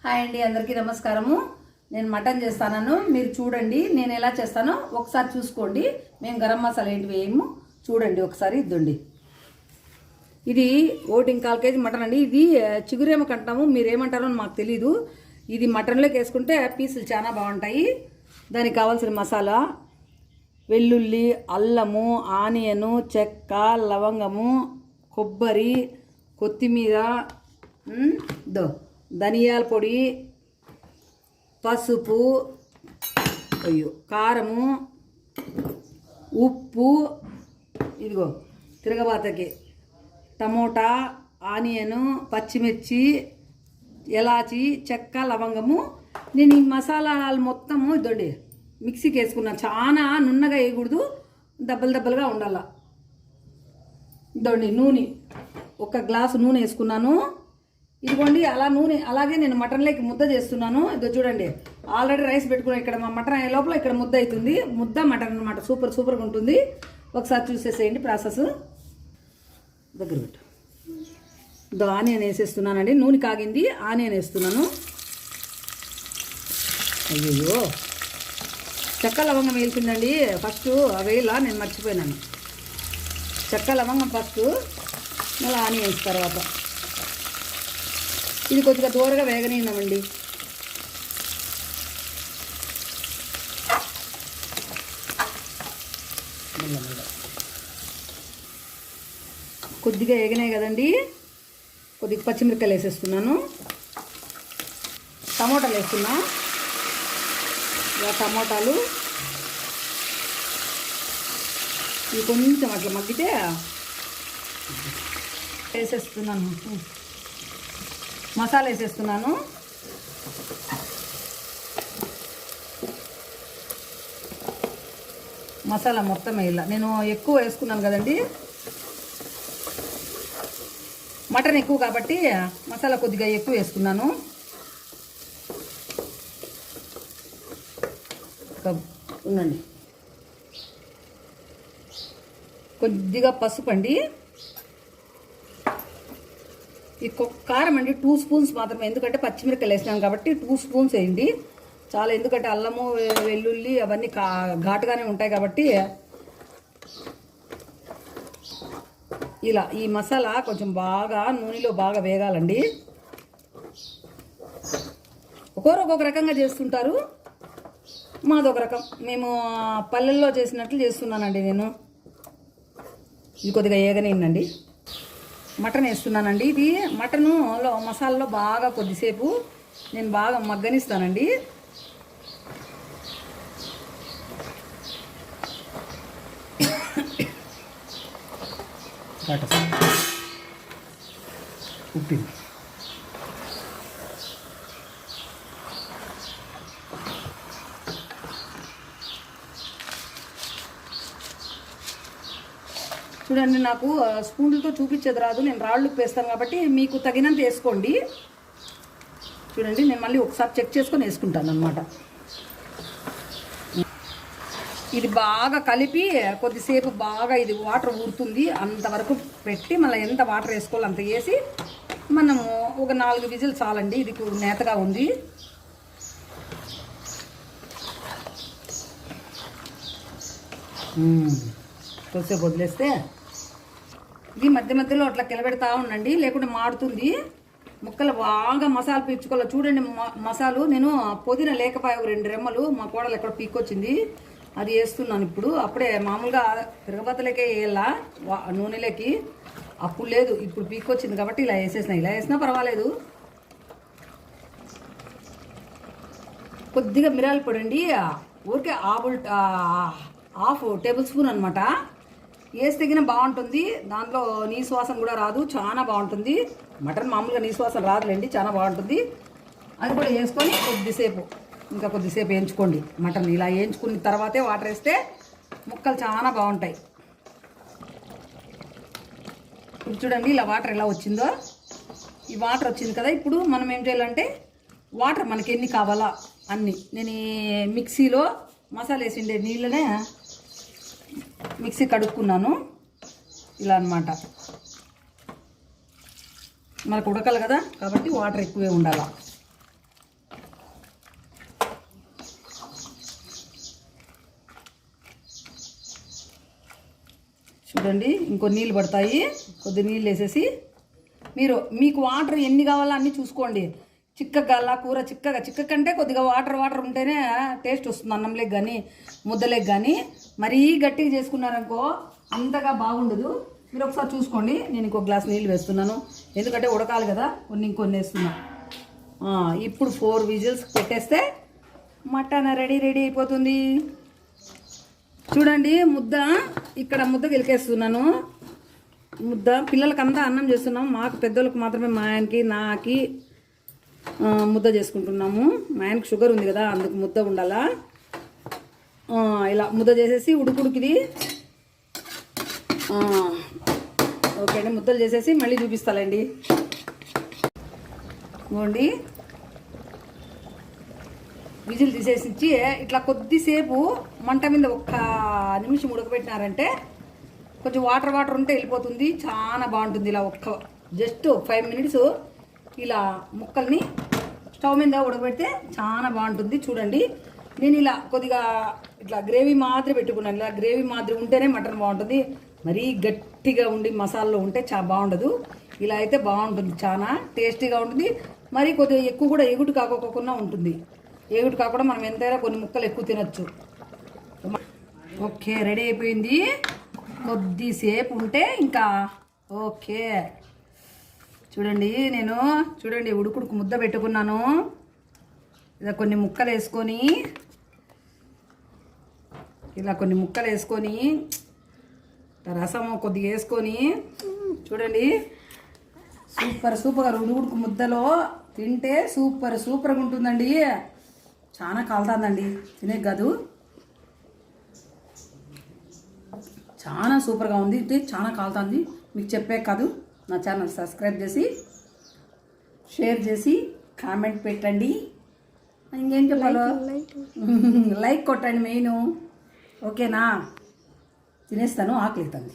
Hi అండి, అందరికీ నమస్కారము. నేను మటన్ చేస్తాను, మీరు చూడండి నేను ఎలా చేస్తానో ఒకసారి చూసుకోండి. మేము గరం మసాలా ఏంటి వేయము, చూడండి ఒకసారి. ఇద్దండి, ఇది 1.25 కేజీ మటన్ అండి. ఇది చిగురేమ కంటాము, మీరు ఏమంటారో మాకు తెలీదు. ఇది మటన్లోకి వేసుకుంటే పీసులు చాలా బాగుంటాయి. దానికి కావాల్సిన మసాలా వెల్లుల్లి, అల్లము, ఆనియను, చెక్క, లవంగము, కొబ్బరి, కొత్తిమీర, ధనియాల పొడి, పసుపు, కారము, ఉప్పు, ఇదిగో తిరగబాతకి టమోటా, ఆనియను, పచ్చిమిర్చి, ఎలాచి, చెక్క, లవంగము. నేను ఈ మసాలాలు మొత్తము ఇదండి మిక్సీకి వేసుకున్నాను. చాలా నున్నగా వేయకూడదు, దెబ్బలుగా ఉండాల. ఇదండి నూనె, 1 గ్లాసు నూనె వేసుకున్నాను. ఇదిగోండి అలా నూనె. అలాగే నేను మటన్లోకి ముద్ద చేస్తున్నాను. ఇదో చూడండి, ఆల్రెడీ రైస్ పెట్టుకున్నాను. ఇక్కడ మా మటన్ అయ్యే లోపల ఇక్కడ ముద్ద అవుతుంది. ముద్ద మటన్ అనమాట, సూపర్గా ఉంటుంది. ఒకసారి చూసేసేయండి ప్రాసెస్. దగ్గర పెట్టు. ఇదో ఆనియన్ వేసేస్తున్నానండి. నూనె కాగింది, ఆనియన్ వేస్తున్నాను. అయ్యో, చెక్క లవంగం వేసిందండి ఫస్ట్. అవేలా నేను మర్చిపోయినాను. చెక్క లవంగం ఫస్ట్, మళ్ళీ ఆనియన్ వేసిన తర్వాత. ఇది కొద్దిగా దూరగా వేగనీయమండి. కొద్దిగా వేగనాయి కదండి, కొద్దిగా పచ్చిమిరపకాయలు వేసేస్తున్నాను. టమోటాలు వేస్తున్నా. టమోటాలు ఇవి కొంచెం అట్లా మగ్గితే వేసేస్తున్నాను. మసాలా వేసేస్తున్నాను. మసాలా మొత్తం వేయాల. నేను ఎక్కువ వేసుకున్నాను కదండి, మటన్ ఎక్కువ కాబట్టి మసాలా కొద్దిగా ఎక్కువ వేసుకున్నాను. ఉండండి, కొద్దిగా పసుపు అండి. ఈ కారం అండి 2 స్పూన్స్ మాత్రమే, ఎందుకంటే పచ్చిమిరపకాయలు వేసినాం కాబట్టి 2 స్పూన్స్ వేయండి చాలా. ఎందుకంటే అల్లము, వెల్లుల్లి అవన్నీ ఘాటుగానే ఉంటాయి కాబట్టి. ఇలా ఈ మసాలా కొంచెం బాగా నూనెలో బాగా వేగాలండి. ఒక్కొక్క రకంగా చేస్తుంటారు, మాదొక రకం. మేము పల్లెల్లో చేసినట్లు చేస్తున్నానండి నేను. ఇది కొద్దిగా ఏగనిందండి. మటన్ వేస్తున్నానండి. ఇది మటన్లో మసాలాలో బాగా కొద్దిసేపు నేను బాగా మగ్గనిస్తానండి. ఉప్పు చూడండి, నాకు స్పూన్లతో చూపించేది రాదు, నేను రాళ్ళు ఉప్పు వేస్తాను కాబట్టి మీకు తగినంత వేసుకోండి. చూడండి, నేను మళ్ళీ ఒకసారి చెక్ చేసుకొని వేసుకుంటాను అనమాట. ఇది బాగా కలిపి కొద్దిసేపు బాగా ఇది వాటర్ ఊరుతుంది అంతవరకు పెట్టి, మళ్ళీ ఎంత వాటర్ వేసుకోవాలి అంత వేసి మనము ఒక 4 విజిల్ చాలండి. ఇది నేతగా ఉంది. కొద్దిసేపు వదిలేస్తే ఇది మధ్యలో అట్లా కిలబెడతా ఉండండి, లేకుంటే మాడుతుంది. ముక్కలు బాగా మసాలా పీల్చుకోవాలి. చూడండి, మసాలు నేను పుదీనా లేకపోయా 2 రెమ్మలు మా కోడలు ఎక్కడ పీక్కొచ్చింది, అది వేస్తున్నాను ఇప్పుడు. అప్పుడే మామూలుగా తిరగబత్తలకే వేయాలా నూనెలోకి, అప్పుడు లేదు. ఇప్పుడు పీక్కొచ్చింది కాబట్టి ఇలా వేసేసినా. ఇలా వేసినా పర్వాలేదు. కొద్దిగా మిరియాల పొడి అండి, ఊరికే ½ టేబుల్ స్పూన్ అనమాట వేసి తగిన బాగుంటుంది. దాంట్లో నీసు వాసన కూడా రాదు, చాలా బాగుంటుంది. మటన్ మామూలుగా నీసు వాసన రాదులేండి, చాలా బాగుంటుంది. అది కూడా వేసుకొని ఇంకా కొద్దిసేపు వేయించుకోండి. మటన్ ఇలా వేయించుకున్న తర్వాతే వాటర్ వేస్తే ముక్కలు చాలా బాగుంటాయి. ఇప్పుడు చూడండి, ఇలా వాటర్ ఎలా వచ్చిందో. ఈ వాటర్ వచ్చింది కదా, ఇప్పుడు మనం ఏం చేయాలంటే వాటర్ మనకి ఎన్ని కావాలా అన్నీ. నేను ఈ మిక్సీలో మసాలా వేసిండే నీళ్ళనే మిక్సీ కడుక్కున్నాను ఇలా అన్నమాట. మనకు ఉడకాలి కదా కాబట్టి వాటర్ ఎక్కువే ఉండాలి. చూడండి ఇంకో నీళ్ళు పడతాయి. కొద్ది నీళ్ళు వేసేసి మీకు వాటర్ ఎన్ని కావాలో అన్నీ చూసుకోండి. చిక్కగా కూర చిక్క కంటే కొద్దిగా వాటర్ ఉంటేనే టేస్ట్ వస్తుంది అన్నంలోకి కానీ ముద్దలేకి కానీ. మరీ గట్టిగా చేసుకున్నారనుకో అంతగా బాగుండదు. మీరు ఒకసారి చూసుకోండి. నేను ఇంకో గ్లాస్ నీళ్ళు వేస్తున్నాను, ఎందుకంటే ఉడకాలి కదా. ఇంకొన్ని వేస్తున్నా. ఇప్పుడు 4 విజిల్స్ పెట్టేస్తే మటన్ రెడీ అయిపోతుంది. చూడండి ఇక్కడ ముద్ద గిలికేస్తున్నాను. పిల్లలకంతా అన్నం చేస్తున్నాము. మాకు పెద్దోళ్ళకి మాత్రమే, మా ఆయనకి నాకి ముద్ద చేసుకుంటున్నాము. మా ఆయనకి షుగర్ ఉంది కదా, అందుకు ముద్ద ఉండాలా. ఇలా ముద్ద చేసేసి ఉడుకుడికిది. ఓకే అండి, ముద్దలు చేసేసి మళ్ళీ చూపిస్తానండి. ఇవ్వండి విజిల్ తీసేసి ఇచ్చి ఇట్లా కొద్దిసేపు మంట మీద 1 నిమిషం ఉడకబెట్టినారంటే కొంచెం వాటర్ ఉంటే వెళ్ళిపోతుంది. చాలా బాగుంటుంది. ఇలా జస్ట్ 5 మినిట్స్ ఇలా ముక్కల్ని స్టవ్ మీద ఉడకబెడితే చాలా బాగుంటుంది. చూడండి నేను ఇలా కొద్దిగా ఇట్లా గ్రేవీ మాదిరి పెట్టుకున్నాను. ఇలా గ్రేవీ మాదిరి ఉంటేనే మటన్ బాగుంటుంది. మరీ గట్టిగా ఉండి మసాలాలో ఉంటే చాలా బాగుండదు. ఇలా అయితే బాగుంటుంది, చాలా టేస్టీగా ఉంటుంది. మరి కొద్దిగా ఎక్కువ కూడా ఎగుటు కాకోకుండా ఉంటుంది. ఎగుటు కాకుండా మనం ఎంతైనా కొన్ని ముక్కలు ఎక్కువ తినచ్చు. ఓకే, రెడీ అయిపోయింది. కొద్దిసేపు ఉంటే ఇంకా ఓకే. చూడండి చూడండి ఉడుకుడుకు ముద్ద పెట్టుకున్నాను. ఇలా కొన్ని ముక్కలు వేసుకొని రసం కొద్దిగా వేసుకొని చూడండి సూపర్గా ఉడుకుడుకు ముద్దలో తింటే సూపర్గా ఉంటుందండి. చాలా కాలుతుందండి, తినే కాదు, చాలా సూపర్గా ఉంది. చాలా కాలుతుంది, మీకు చెప్పే కాదు. నా ఛానల్ సబ్స్క్రైబ్ చేసి షేర్ చేసి కామెంట్ పెట్టండి. ఇంకేం చెప్పాలో లైక్ కొట్టండి మెయిన్. ఓకేనా? తినేస్తాను, ఆకలిస్తుంది.